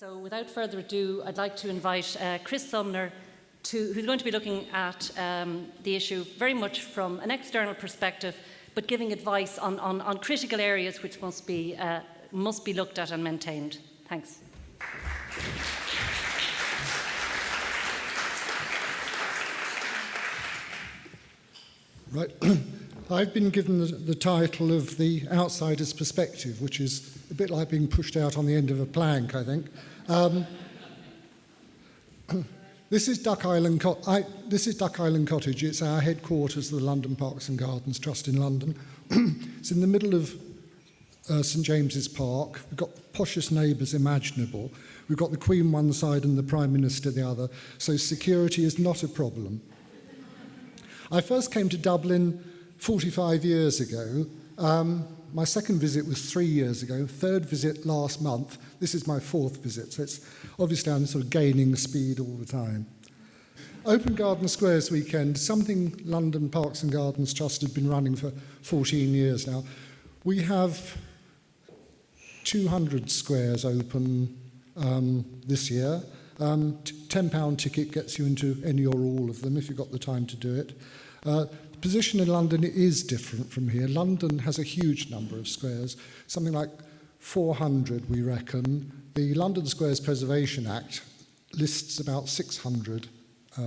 So without further ado, I'd like to invite Chris Sumner, who's going to be looking at the issue very much from an external perspective, but giving advice on critical areas which must be looked at and maintained. Thanks. Right. I've been given the title of The Outsider's Perspective, which is a bit like being pushed out on the end of a plank, I think. This is Duck Island Cottage. It's our headquarters of the London Parks and Gardens Trust in London. It's in the middle of St James's Park. We've got poshest neighbours imaginable. We've got the Queen one side and the Prime Minister the other, so security is not a problem. I first came to Dublin 45 years ago. My second visit was 3 years ago, third visit last month. This is my fourth visit, so it's obviously I'm sort of gaining speed all the time. Open Garden Squares weekend, something London Parks and Gardens Trust have been running for 14 years now. We have 200 squares open this year. £10 ticket gets you into any or all of them if you've got the time to do it. The position in London is different from here. London has a huge number of squares, something like 400 we reckon. The London Squares Preservation Act lists about 600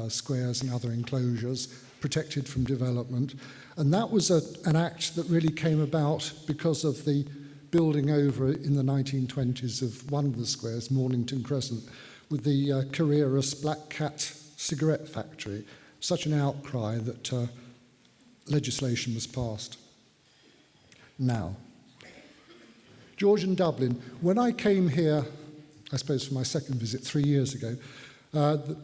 squares and other enclosures protected from development. And that was an act that really came about because of the building over in the 1920s of one of the squares, Mornington Crescent, with the Carreras Black Cat cigarette factory. Such an outcry that legislation was passed. Now, George in Dublin, when I came here, I suppose for my second visit 3 years ago, the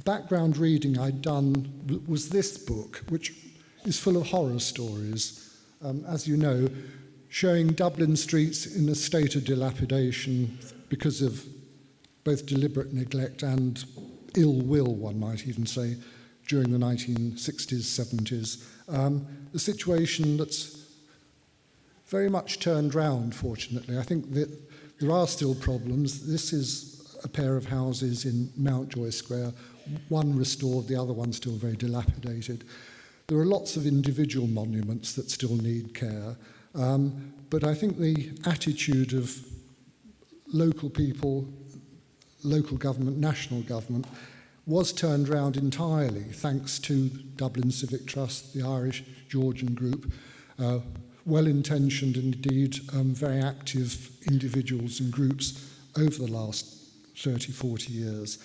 background reading I'd done was this book, which is full of horror stories, as you know, showing Dublin streets in a state of dilapidation because of both deliberate neglect and ill will, one might even say, during the 1960s, 70s. A situation that's very much turned round, fortunately. I think that there are still problems. This is a pair of houses in Mountjoy Square, one restored, the other one still very dilapidated. There are lots of individual monuments that still need care, but I think the attitude of local people, local government, national government, was turned around entirely thanks to Dublin Civic Trust, the Irish Georgian Group, well-intentioned and indeed very active individuals and groups over the last 30, 40 years.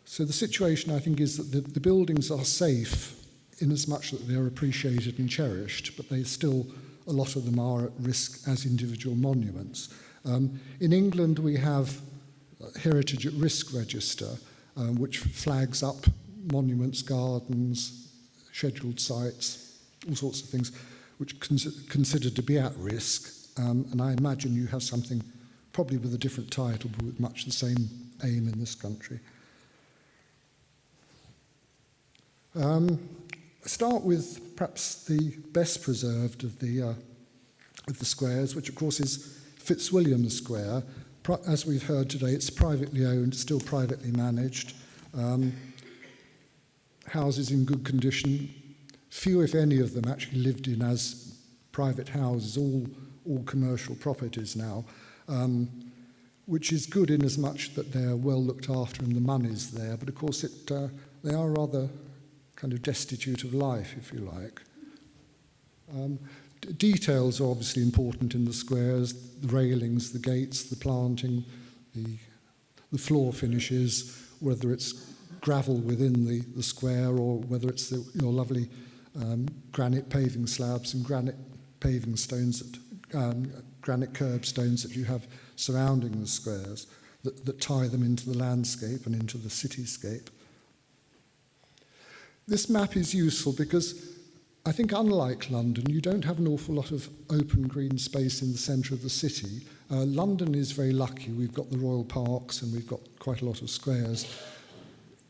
So the situation, I think, is that the buildings are safe in as much that they're appreciated and cherished, but they still, a lot of them are at risk as individual monuments. In England, we have Heritage at Risk Register, which flags up monuments, gardens, scheduled sites, all sorts of things which considered to be at risk. And I imagine you have something probably with a different title, but with much the same aim in this country. Start with perhaps the best preserved of the squares, which of course is Fitzwilliam Square. As we've heard today, it's privately owned, still privately managed. Houses in good condition. Few, if any, of them actually lived in as private houses, all commercial properties now, which is good in as much that they're well looked after and the money's there. But of course, they are rather kind of destitute of life, if you like. Details are obviously important in the squares, the railings, the gates, the planting, the floor finishes, whether it's gravel within the square or whether it's your lovely granite paving slabs and granite paving stones, granite curb stones that you have surrounding the squares that tie them into the landscape and into the cityscape. This map is useful because I think unlike London, you don't have an awful lot of open green space in the centre of the city. London is very lucky. We've got the Royal Parks and we've got quite a lot of squares.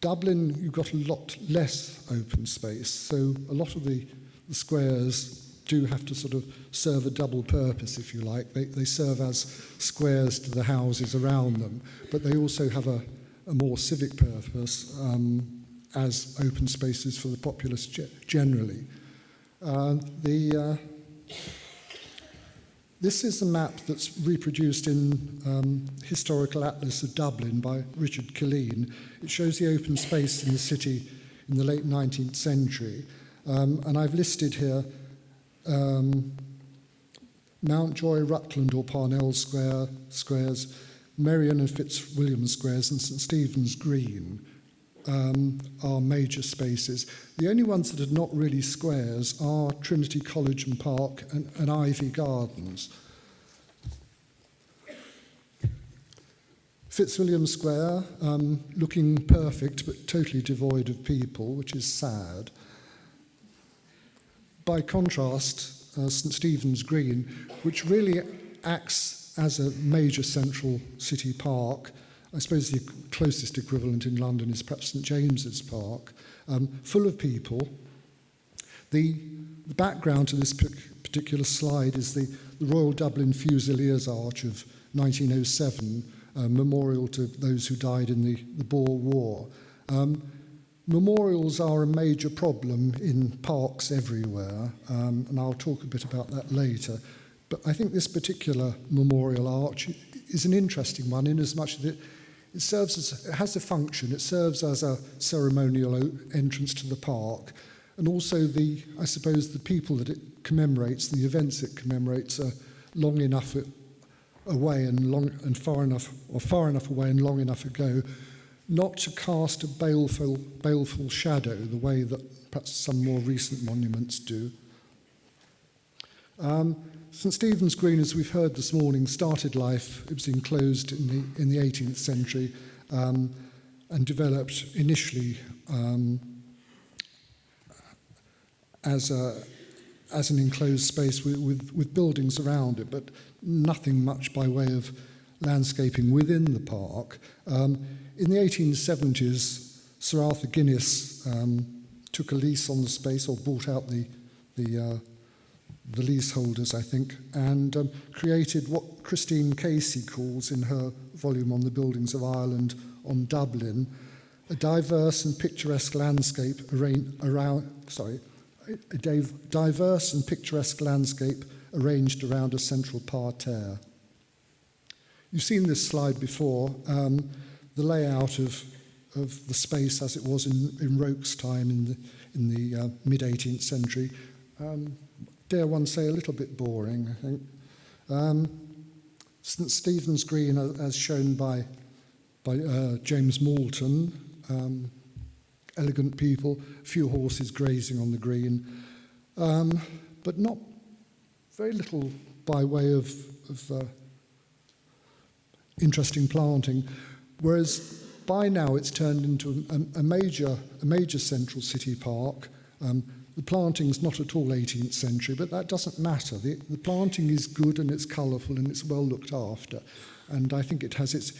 Dublin, you've got a lot less open space. So a lot of the squares do have to sort of serve a double purpose, if you like. They serve as squares to the houses around them, but they also have a more civic purpose as open spaces for the populace generally. This is a map that's reproduced in Historical Atlas of Dublin by Richard Killeen. It shows the open space in the city in the late 19th century. And I've listed here Mountjoy, Rutland or Parnell squares, Marion and Fitzwilliam squares, and St Stephen's Green are major spaces. The only ones that are not really squares are Trinity College and Park and Ivy Gardens. Fitzwilliam Square, looking perfect but totally devoid of people, which is sad. By contrast, St Stephen's Green, which really acts as a major central city park. I suppose the closest equivalent in London is perhaps St James's Park, full of people. The background to this particular slide is the Royal Dublin Fusiliers Arch of 1907, memorial to those who died in the Boer War. Memorials are a major problem in parks everywhere, and I'll talk a bit about that later. But I think this particular memorial arch is an interesting one in as much as it has a function. It serves as a ceremonial entrance to the park, and also I suppose the people that it commemorates, the events it commemorates, are long enough away and far enough away and long enough ago, not to cast a baleful shadow the way that perhaps some more recent monuments do. St Stephen's Green, as we've heard this morning, started life. It was enclosed in the 18th century and developed initially as an enclosed space with buildings around it, but nothing much by way of landscaping within the park. In the 1870s, Sir Arthur Guinness took a lease on the space, or bought out the leaseholders, I think, and created what Christine Casey calls in her volume on the buildings of Ireland on Dublin, a diverse and picturesque landscape arranged around a central parterre. You've seen this slide before, the layout of the space as it was in Roke's time in the mid-18th century. Dare one say a little bit boring, I think. St Stephen's Green, as shown by James Moulton, elegant people, few horses grazing on the green, but not very little by way of interesting planting, whereas by now it's turned into a major central city park. The planting's not at all 18th century, but that doesn't matter. The planting is good and it's colourful and it's well looked after, and I think it has its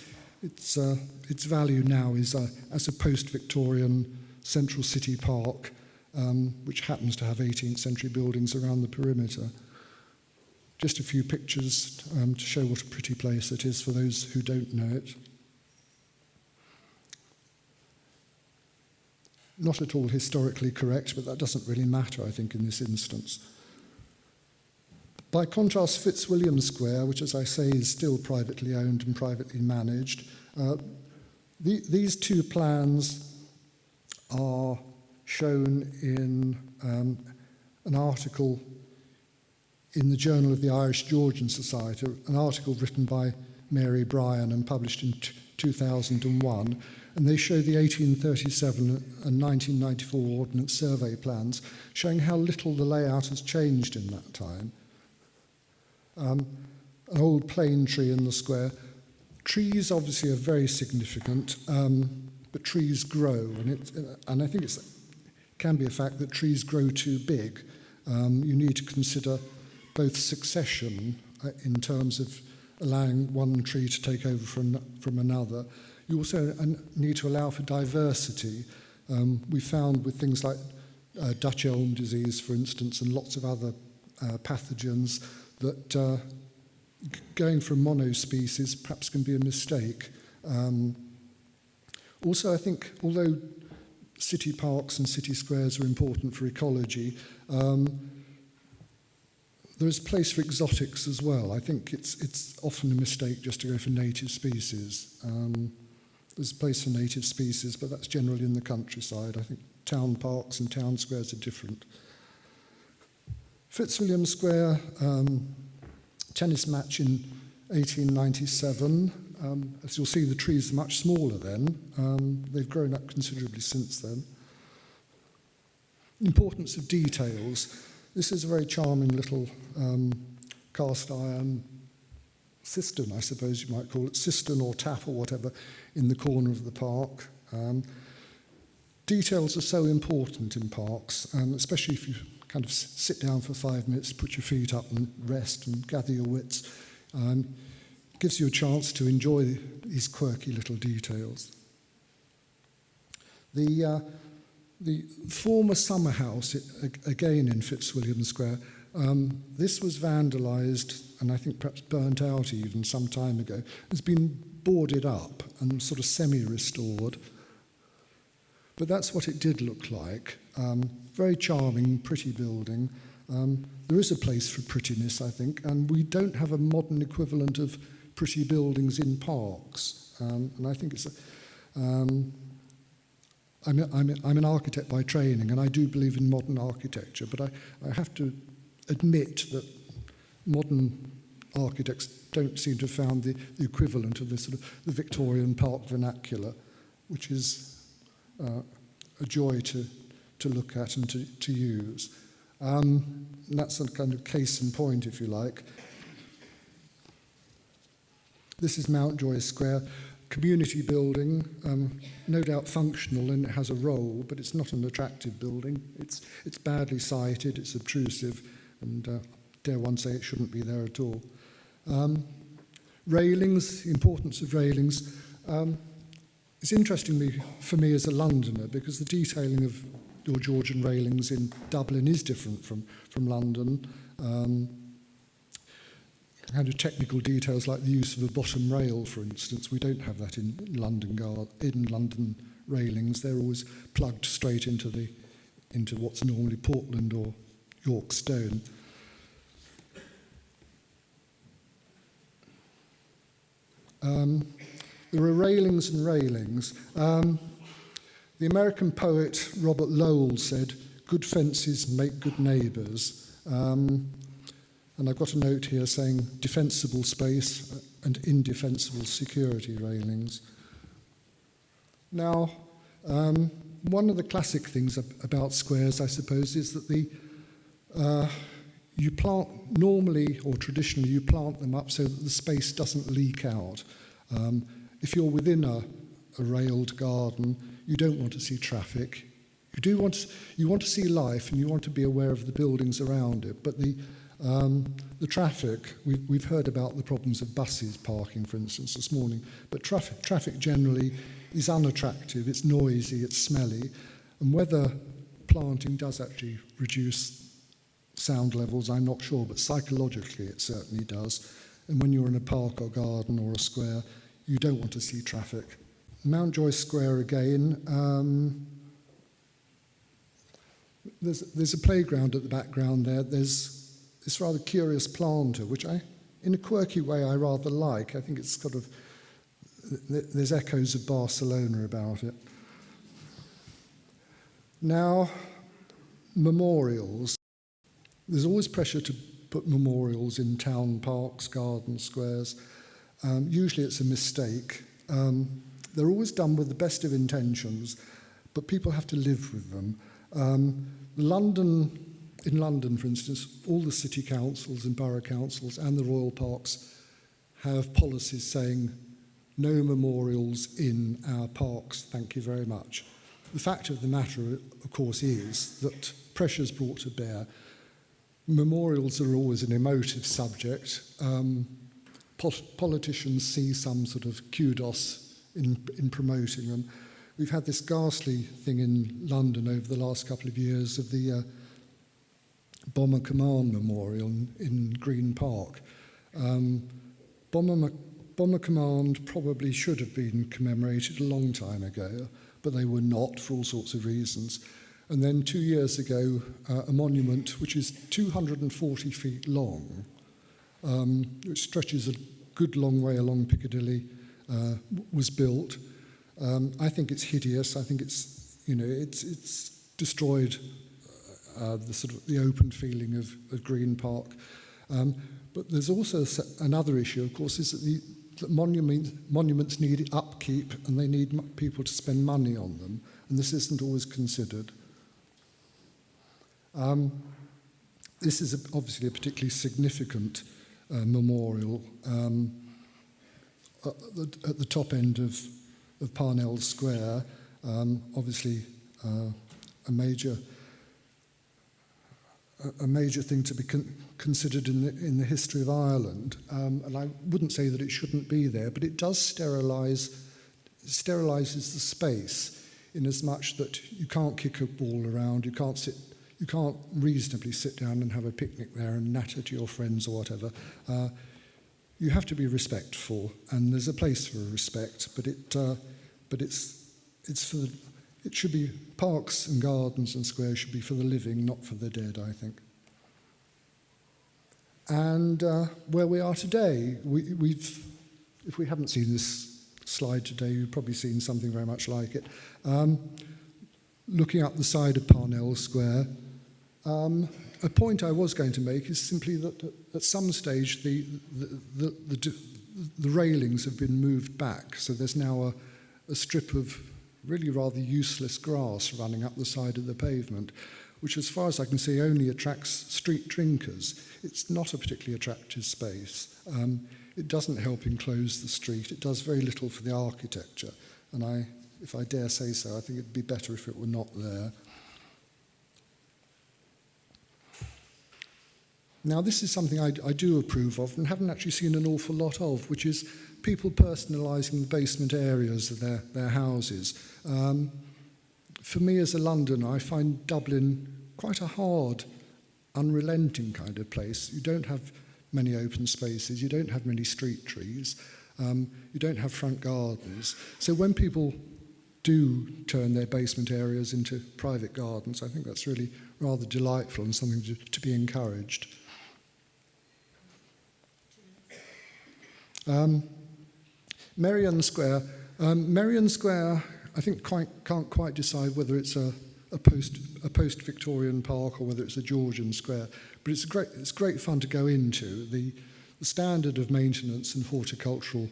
value now is as a post-Victorian central city park, which happens to have 18th century buildings around the perimeter. Just a few pictures to show what a pretty place it is for those who don't know it. Not at all historically correct, but that doesn't really matter, I think, in this instance. By contrast, Fitzwilliam Square, which, as I say, is still privately owned and privately managed, these two plans are shown in an article in the Journal of the Irish Georgian Society, an article written by Mary Bryan and published in 2001, and they show the 1837 and 1994 Ordnance Survey plans, showing how little the layout has changed in that time. An old plane tree in the square. Trees obviously are very significant, but trees grow, and I think it can be a fact that trees grow too big. You need to consider both succession in terms of allowing one tree to take over from another. You also need to allow for diversity. We found with things like Dutch elm disease, for instance, and lots of other pathogens that going for a monospecies perhaps can be a mistake. Also, I think, although city parks and city squares are important for ecology, there is a place for exotics as well. I think it's often a mistake just to go for native species. There's a place for native species, but that's generally in the countryside. I think town parks and town squares are different. Fitzwilliam Square, tennis match in 1897. As you'll see, the trees are much smaller then. They've grown up considerably since then. Importance of details. This is a very charming little cast iron cistern, I suppose you might call it, cistern or tap or whatever, in the corner of the park. Details are so important in parks, especially if you kind of sit down for 5 minutes, put your feet up and rest and gather your wits. Gives you a chance to enjoy these quirky little details. The former summer house, again in Fitzwilliam Square, this was vandalised and I think perhaps burnt out even some time ago. It's been boarded up and sort of semi-restored. But that's what it did look like. Very charming, pretty building. There is a place for prettiness, I think, and we don't have a modern equivalent of pretty buildings in parks. And I think it's... I'm an architect by training, and I do believe in modern architecture, but I have to admit that modern architects don't seem to have found the equivalent of this sort of the Victorian park vernacular, which is a joy to look at and to use. And that's a kind of case in point, if you like. This is Mountjoy Square. Community building, no doubt functional and it has a role, but it's not an attractive building. It's badly sited, it's obtrusive, and dare one say it shouldn't be there at all. Railings, the importance of railings. It's interesting for me as a Londoner because the detailing of your Georgian railings in Dublin is different from London. Kind of technical details like the use of a bottom rail, for instance. We don't have that in London railings. They're always plugged straight into what's normally Portland or York stone. There are railings and railings. The American poet Robert Lowell said, "Good fences make good neighbours." And I've got a note here saying defensible space and indefensible security railings. Now, one of the classic things about squares, I suppose, is that you plant, normally or traditionally, you plant them up so that the space doesn't leak out. If you're within a railed garden, you don't want to see traffic. You want to see life and you want to be aware of the buildings around it, but the traffic, we've heard about the problems of buses parking, for instance, this morning, but traffic generally is unattractive, it's noisy, it's smelly, and whether planting does actually reduce sound levels, I'm not sure, but psychologically it certainly does. And when you're in a park or garden or a square, you don't want to see traffic. Mountjoy Square again, there's a playground at the background there. There's this rather curious planter, which in a quirky way, I rather like. I think it's there's echoes of Barcelona about it. Now, memorials. There's always pressure to put memorials in town parks, gardens, squares. Usually it's a mistake. They're always done with the best of intentions, but people have to live with them. In London, for instance, all the city councils and borough councils and the royal parks have policies saying no memorials in our parks, thank you very much. The fact of the matter, of course, is that pressure is brought to bear. Memorials are always an emotive subject. Politicians see some sort of kudos in promoting them. We've had this ghastly thing in London over the last couple of years of the Bomber Command Memorial in Green Park. Bomber Command probably should have been commemorated a long time ago, but they were not for all sorts of reasons. And then 2 years ago, a monument which is 240 feet long, which stretches a good long way along Piccadilly, was built. I think it's hideous. I think it's destroyed the sort of the open feeling of Green Park. But there's also another issue, of course, is that monuments need upkeep and they need people to spend money on them, and this isn't always considered. This is obviously a particularly significant memorial at the top end of Parnell Square. Obviously, a major thing to be considered in the history of Ireland, and I wouldn't say that it shouldn't be there, but it does sterilises the space in as much that you can't kick a ball around, you can't reasonably sit down and have a picnic there and natter to your friends or whatever. You have to be respectful, and there's a place for respect, but it should be, parks and gardens and squares should be for the living, not for the dead, I think. And where we are today, if we haven't seen this slide today, you've probably seen something very much like it. Looking up the side of Parnell Square, a point I was going to make is simply that at some stage the railings have been moved back, so there's now a strip of really rather useless grass running up the side of the pavement, which as far as I can see only attracts street drinkers. It's not a particularly attractive space. It doesn't help enclose the street. It does very little for the architecture, and if I dare say so, I think it'd be better if it were not there. Now, this is something I do approve of and haven't actually seen an awful lot of, which is people personalising the basement areas of their houses. For me as a Londoner, I find Dublin quite a hard, unrelenting kind of place. You don't have many open spaces, you don't have many street trees, you don't have front gardens. So when people do turn their basement areas into private gardens, I think that's really rather delightful and something to be encouraged. Marion Square. Marion Square, I think, can't quite decide whether it's a post-Victorian park or whether it's a Georgian square, but it's great fun to go into. The standard of maintenance and horticultural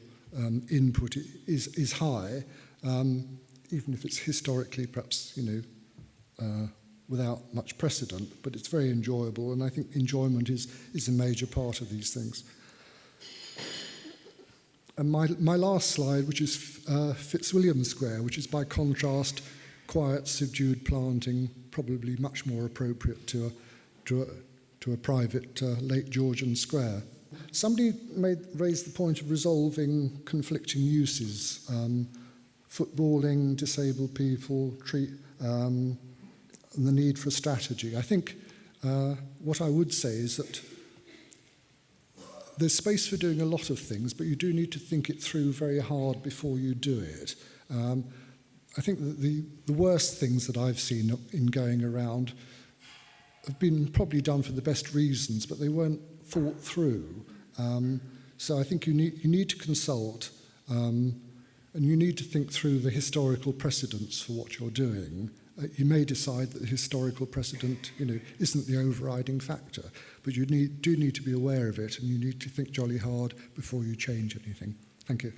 input is high, even if it's historically perhaps without much precedent, but it's very enjoyable, and I think enjoyment is a major part of these things. And my last slide, which is Fitzwilliam Square, which is by contrast quiet, subdued planting, probably much more appropriate to a private late Georgian square. Somebody raised the point of resolving conflicting uses, footballing, disabled people, and the need for strategy. I think what I would say is that there's space for doing a lot of things, but you do need to think it through very hard before you do it. I think that the worst things that I've seen in going around have been probably done for the best reasons, but they weren't thought through. So I think you need to consult, and you need to think through the historical precedents for what you're doing. You may decide that the historical precedent, isn't the overriding factor, but you do need to be aware of it, and you need to think jolly hard before you change anything. Thank you.